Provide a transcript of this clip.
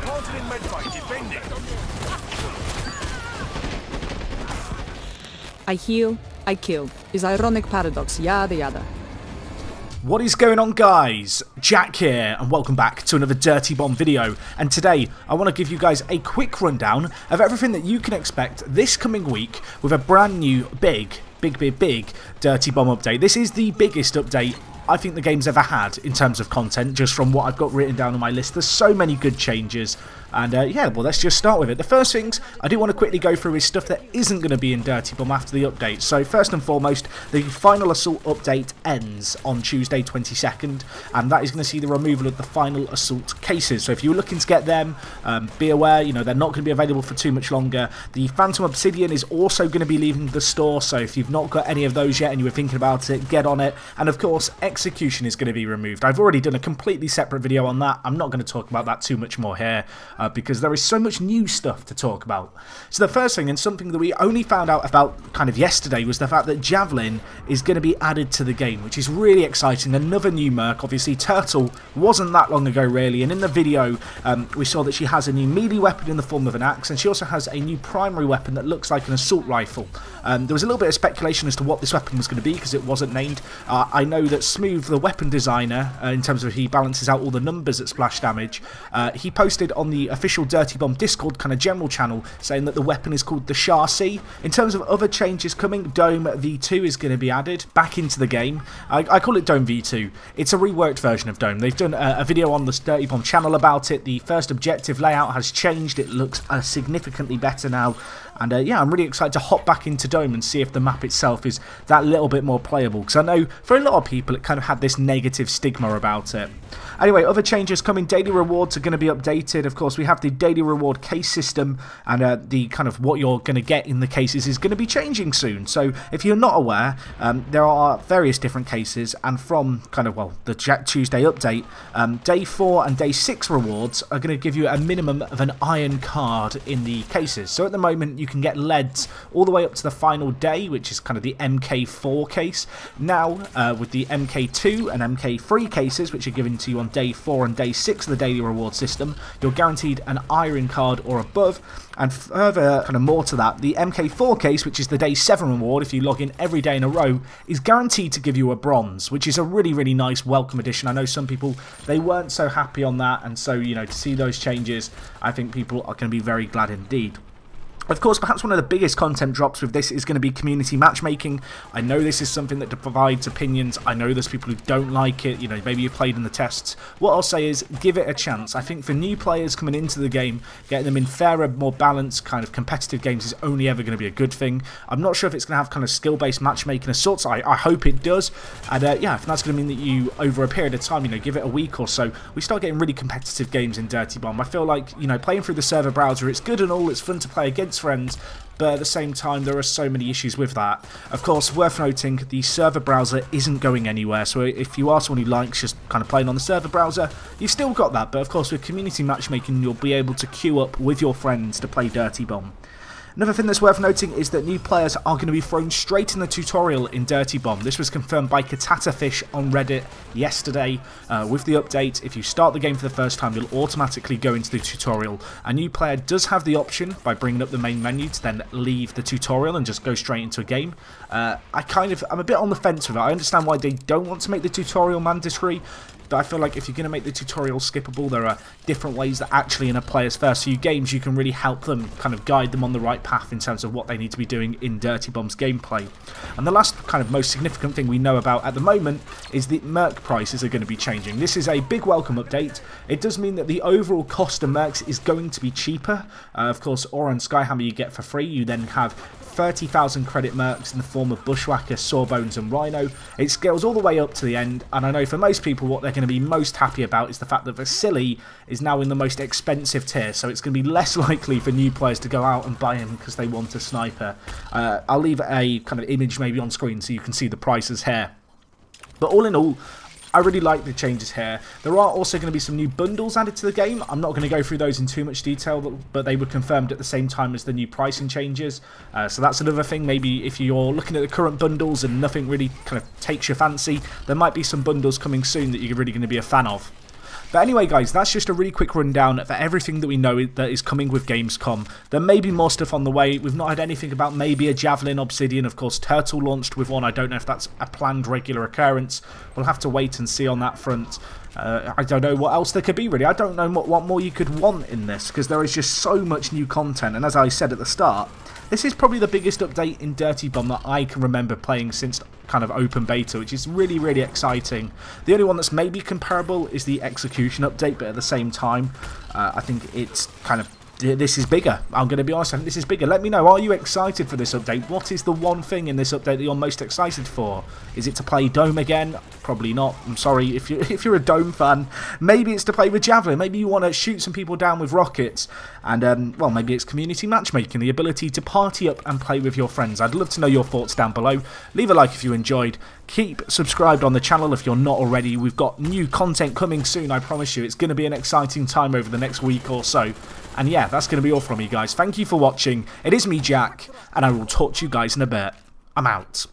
Reported in medbay, defending. I heal, I kill. Is ironic paradox, yada yada. What is going on, guys? Jack here, and welcome back to another Dirty Bomb video. And today, I want to give you guys a quick rundown of everything that you can expect this coming week with a brand new big Dirty Bomb update. This is the biggest update I think the game's ever had in terms of content, just from what I've got written down on my list. There's so many good changes, and yeah, well, let's just start with it. The first things I do want to quickly go through is stuff that isn't going to be in Dirty Bomb after the update. So first and foremost, the final assault update ends on Tuesday 22nd, and that is going to see the removal of the final assault cases. So if you're looking to get them, be aware, you know, they're not going to be available for too much longer. The Phantom Obsidian is also going to be leaving the store, so if you've not got any of those yet and you were thinking about it, get on it. And of course, Execution is going to be removed. I've already done a completely separate video on that. I'm not going to talk about that too much more here because there is so much new stuff to talk about. So the first thing, and something that we only found out about kind of yesterday, was the fact that Javelin is going to be added to the game, which is really exciting. Another new merc. Obviously Turtle wasn't that long ago really, and in the video we saw that she has a new melee weapon in the form of an axe, and she also has a new primary weapon that looks like an assault rifle. There was a little bit of speculation as to what this weapon was going to be because it wasn't named. I know that Smooth, the weapon designer, in terms of he balances out all the numbers at splash damage, he posted on the official Dirty Bomb Discord kind of general channel saying that the weapon is called the Chassis. In terms of other changes coming, Dome V2 is going to be added back into the game. I call it Dome V2. It's a reworked version of Dome. They've done a video on the Dirty Bomb channel about it. The first objective layout has changed. It looks significantly better now. And yeah, I'm really excited to hop back into Dome and see if the map itself is that little bit more playable, because I know for a lot of people it kind of had this negative stigma about it. Anyway, other changes coming. Daily rewards are going to be updated. Of course, we have the daily reward case system, and the kind of what you're going to get in the cases is going to be changing soon. So if you're not aware, there are various different cases, and from kind of, well, the Tuesday update, day 4 and day 6 rewards are going to give you a minimum of an iron card in the cases. So at the moment you can get leads all the way up to the final day, which is kind of the MK4 case. Now with the MK2 and MK3 cases, which are given to you on day 4 and day 6 of the daily reward system, you're guaranteed an iron card or above. And further, kind of more to that, the MK4 case, which is the day 7 reward, if you log in every day in a row, is guaranteed to give you a bronze, which is a really nice welcome addition. I know some people, they weren't so happy on that, and so, you know, to see those changes, I think people are going to be very glad indeed. Of course, perhaps one of the biggest content drops with this is going to be community matchmaking. I know this is something that provides opinions. I know there's people who don't like it. You know, maybe you've played in the tests. What I'll say is give it a chance. I think for new players coming into the game, getting them in fairer, more balanced kind of competitive games is only ever going to be a good thing. I'm not sure if it's going to have kind of skill-based matchmaking of sorts. I hope it does. And yeah, if that's going to mean that you, over a period of time, you know, give it a week or so, we start getting really competitive games in Dirty Bomb. I feel like, you know, playing through the server browser, it's good and all, it's fun to play against friends, but at the same time there are so many issues with that. Of course, worth noting, the server browser isn't going anywhere, so if you are someone who likes just kind of playing on the server browser, you've still got that, but of course with community matchmaking you'll be able to queue up with your friends to play Dirty Bomb. Another thing that's worth noting is that new players are going to be thrown straight in the tutorial in Dirty Bomb. This was confirmed by Katatafish on Reddit yesterday. With the update, if you start the game for the first time, you'll automatically go into the tutorial. A new player does have the option, by bringing up the main menu, to then leave the tutorial and just go straight into a game. I'm a bit on the fence with it. I understand why they don't want to make the tutorial mandatory, but I feel like if you're going to make the tutorial skippable, there are different ways that actually in a player's first few games you can really help them, kind of guide them on the right path in terms of what they need to be doing in Dirty Bomb's gameplay. And the last kind of most significant thing we know about at the moment is the merc prices are going to be changing. This is a big welcome update. It does mean that the overall cost of mercs is going to be cheaper. Of course, Aura and Skyhammer you get for free. You then have 30,000 credit mercs in the form of Bushwhacker, Sawbones and Rhino. It scales all the way up to the end, and I know for most people what they're going to be most happy about is the fact that Vasily is now in the most expensive tier, so it's going to be less likely for new players to go out and buy him because they want a sniper. I'll leave a kind of image maybe on screen so you can see the prices here. But all in all, I really like the changes here. There are also going to be some new bundles added to the game. I'm not going to go through those in too much detail, but they were confirmed at the same time as the new pricing changes. So that's another thing. Maybe if you're looking at the current bundles and nothing really kind of takes your fancy, there might be some bundles coming soon that you're really going to be a fan of. But anyway, guys, that's just a really quick rundown for everything that we know that is coming with Gamescom. There may be more stuff on the way. We've not had anything about maybe a Javelin, Obsidian. Of course, Turtle launched with one. I don't know if that's a planned regular occurrence. We'll have to wait and see on that front. I don't know what else there could be, really. I don't know what more you could want in this, because there is just so much new content. And as I said at the start, this is probably the biggest update in DirtyBomb that I can remember playing since kind of open beta, which is really, really exciting. The only one that's maybe comparable is the execution update, but at the same time, I think it's kind of... This is bigger. I'm going to be honest, I think this is bigger. Let me know, are you excited for this update? What is the one thing in this update that you're most excited for? Is it to play Dome again? Probably not. I'm sorry, if you're a Dome fan, maybe it's to play with Javelin. Maybe you want to shoot some people down with rockets. And, well, maybe it's community matchmaking, the ability to party up and play with your friends. I'd love to know your thoughts down below. Leave a like if you enjoyed. Keep subscribed on the channel if you're not already. We've got new content coming soon, I promise you. It's going to be an exciting time over the next week or so. And yeah, that's going to be all from me, guys. Thank you for watching. It is me, Jack, and I will talk to you guys in a bit. I'm out.